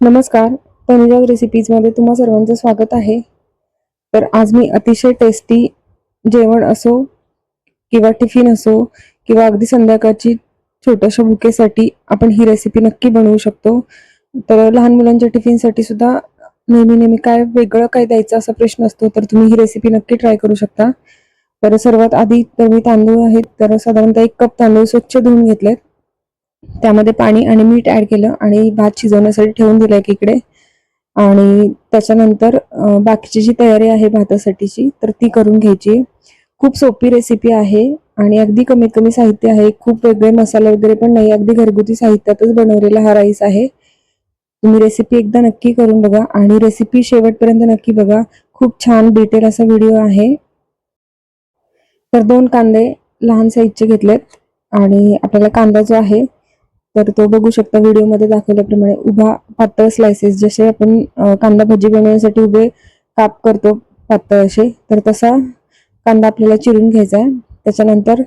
नमस्कार, तनुजाज रेसिपीजमध्ये तुम्हा सर्वांचं स्वागत आहे. तर आज मी अतिशय टेस्टी जेवण असो किंवा टिफिन असो किंवा अगदी संध्याकाळची छोट्याशा भुकेसाठी आपण ही रेसिपी नक्की बनवू शकतो. तर लहान मुलांच्या टिफिनसाठी सुद्धा नेहमी काय वेगळं काय द्यायचं असा प्रश्न असतो, तर तुम्ही ही रेसिपी नक्की ट्राय करू शकता. तर सर्वात आधी तर मी तांदूळ आहेत, तर साधारणतः 1 कप तांदूळ स्वच्छ धुवून घेतलेत. त्यामध्ये पाणी आणि मीठ ॲड केलं आणि भात शिजवण्यासाठी ठेवून दिलं एकीकडे. आणि त्याच्यानंतर बाकीची जी तयारी आहे भातासाठीची तर ती करून घ्यायची. खूप सोपी रेसिपी आहे आणि अगदी कमीत कमी साहित्य आहे. खूप वेगळे मसाले वगैरे पण नाही, अगदी घरगुती साहित्यातच बनवलेला हा राईस आहे. तुम्ही रेसिपी एकदा नक्की करून बघा आणि रेसिपी शेवटपर्यंत नक्की बघा. खूप छान डिटेल असा व्हिडिओ आहे. तर 2 कांदे लहान साईजचे घेतलेत आणि आपल्याला कांदा जो आहे तर तो बघू शकता व्हिडिओमध्ये दाखवल्याप्रमाणे उभा पातळ स्लाइसेस, जसे आपण कांदा भजी बनवण्यासाठी उभे काप करतो पातळ असे, तर तसा कांदा आपल्याला चिरून घ्यायचा आहे. त्याच्यानंतर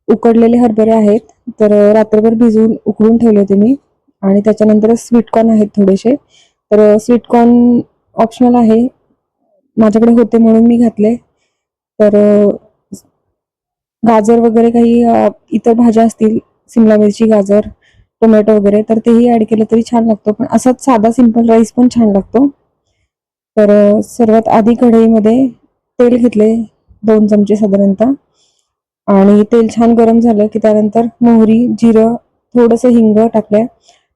उकडलेले हरभरे आहेत, तर रात्रभर भिजवून उकडून ठेवले होते मी. आणि त्याच्यानंतर स्वीटकॉर्न आहेत थोडेसे, तर स्वीटकॉर्न ऑप्शनल आहे, माझ्याकडे होते म्हणून मी घातले. तर गाजर वगैरे काही इतर भाज्या असतील, शिमला मिरची, गाजर, टोमॅटो वगैरे, तर तेही ॲड केलं तरी छान लागतो. पण असाच साधा सिंपल राईस पण छान लागतो. तर सर्वात आधी कढईमध्ये तेल घेतले 2 चमचे साधारणतः आणि तेल छान गरम झालं की त्यानंतर मोहरी, जिरं, थोडंसं हिंग टाकल्या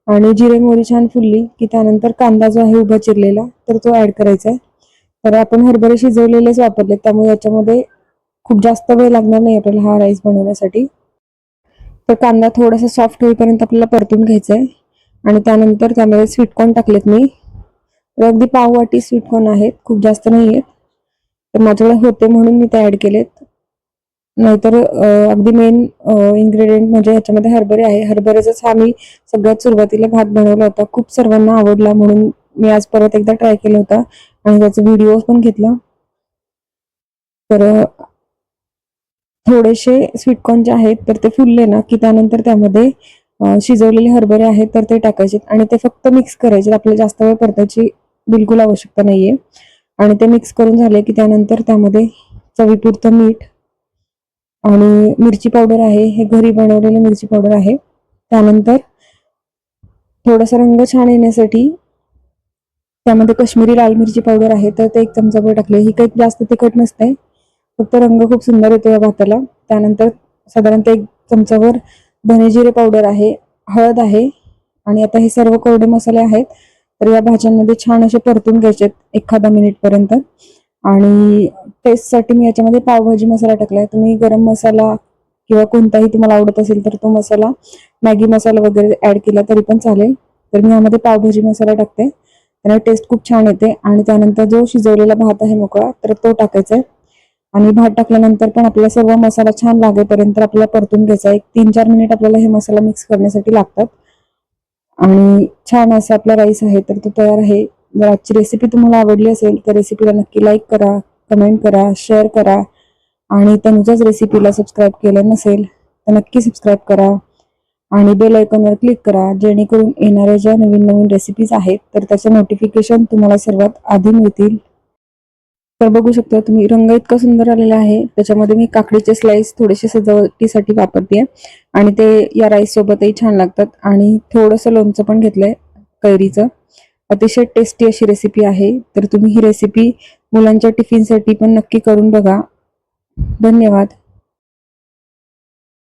आणि जिरे मोहरी छान फुलली की त्यानंतर कांदा जो आहे उभा चिरलेला तर तो ॲड करायचा आहे. तर आपण हरभरे शिजवलेलेच वापरले, त्यामुळे याच्यामध्ये खूप जास्त वेळ लागणार नाही आपल्याला हा राईस बनवण्यासाठी. तर कांदा थोडासा सॉफ्ट होईपर्यंत आपल्याला परतून घ्यायचा आहे आणि त्यानंतर त्यामध्ये स्वीटकॉर्न टाकलेत मी. तर अगदी पाव वाटी स्वीटकॉर्न आहेत, खूप जास्त नाही आहेत. तर माझ्याकडे होते म्हणून मी ते ॲड केलेत. नाहीतर अगदी मेन इन्ग्रेडियंट म्हणजे ह्याच्यामध्ये हरभरे आहे. हरभऱ्याचाच हा मी सगळ्यात सुरुवातीला भात बनवला होता. खूप सर्वांना आवडला म्हणून मी आज परत एकदा ट्राय केला होता आणि त्याचा व्हिडिओ पण घेतला. तर थोडेसे स्वीटकॉर्न जे आहेत तर ते फुलले ना की त्यानंतर त्यामध्ये शिजवलेले हरभरे आहेत तर ते टाकायचे आणि ते फक्त मिक्स करायचे. आपल्याला जास्त वेळ परतायची बिलकुल आवश्यकता नाहीये. आणि ते मिक्स करून झाले की त्यानंतर त्यामध्ये चवीपुरतं मीठ आणि मिरची पावडर आहे, हे घरी बनवलेली मिरची पावडर आहे. त्यानंतर थोडासा रंग छान येण्यासाठी त्यामध्ये कश्मीरी लाल मिरची पावडर आहे, तर ते 1 चमचाभर टाकले. ही काही जास्त तिखट नसते, फक्त रंग खूप सुंदर येतो या भाताला. त्यानंतर साधारणतः 1 चमचाभर धने जिरे पावडर आहे, हळद आहे आणि आता हे सर्व कोरडे मसाले आहेत. तर या भाज्यांमध्ये छान असे परतून घ्यायचे एखादा मिनिटपर्यंत. आणि टेस्टसाठी मी याच्यामध्ये पावभाजी मसाला टाकलाय. तुम्ही गरम मसाला किंवा कोणताही तुम्हाला आवडत असेल तर तो मसाला, मॅगी मसाला वगैरे ॲड केला तरी पण चालेल. तर मी यामध्ये पावभाजी मसाला टाकते, त्याने टेस्ट खूप छान येते. आणि त्यानंतर जो शिजवलेला भात आहे मोकळा तर तो टाकायचा आहे आणि भात टाकल्यानंतर पण आपल्याला सर्व मसाला छान लागेपर्यंत आपल्याला परतून घ्यायचा. 1-3-4 मिनिट आपल्याला हे मसाला मिक्स करण्यासाठी लागतात. आणि छान असा आपला राईस आहे तर तो तयार आहे. जर आजची रेसिपी तुम्हाला आवडली असेल तर रेसिपीला नक्की लाईक करा, कमेंट करा, शेअर करा आणि तनुजाच रेसिपीला सबस्क्राईब केलं नसेल तर नक्की सबस्क्राईब करा आणि बेल आयकॉनवर क्लिक करा, जेणेकरून येणाऱ्या ज्या नवीन रेसिपीज आहेत तर त्याचं नोटिफिकेशन तुम्हाला सर्वात आधी मिळतील. तर बघू शकता तुम्ही रंग इतका सुंदर आलेला आहे. त्याच्यामध्ये मी काकडीचे स्लाइस थोडेसे सजावटीसाठी वापरते आणि ते या राईस सोबतही छान लागतात. आणि थोडंसं लोणचं पण घेतलंय कैरीचं. अतिशय टेस्टी अशी रेसिपी आहे. तर तुम्ही ही रेसिपी मुलांच्या टिफिनसाठी पण नक्की करून बघा. धन्यवाद.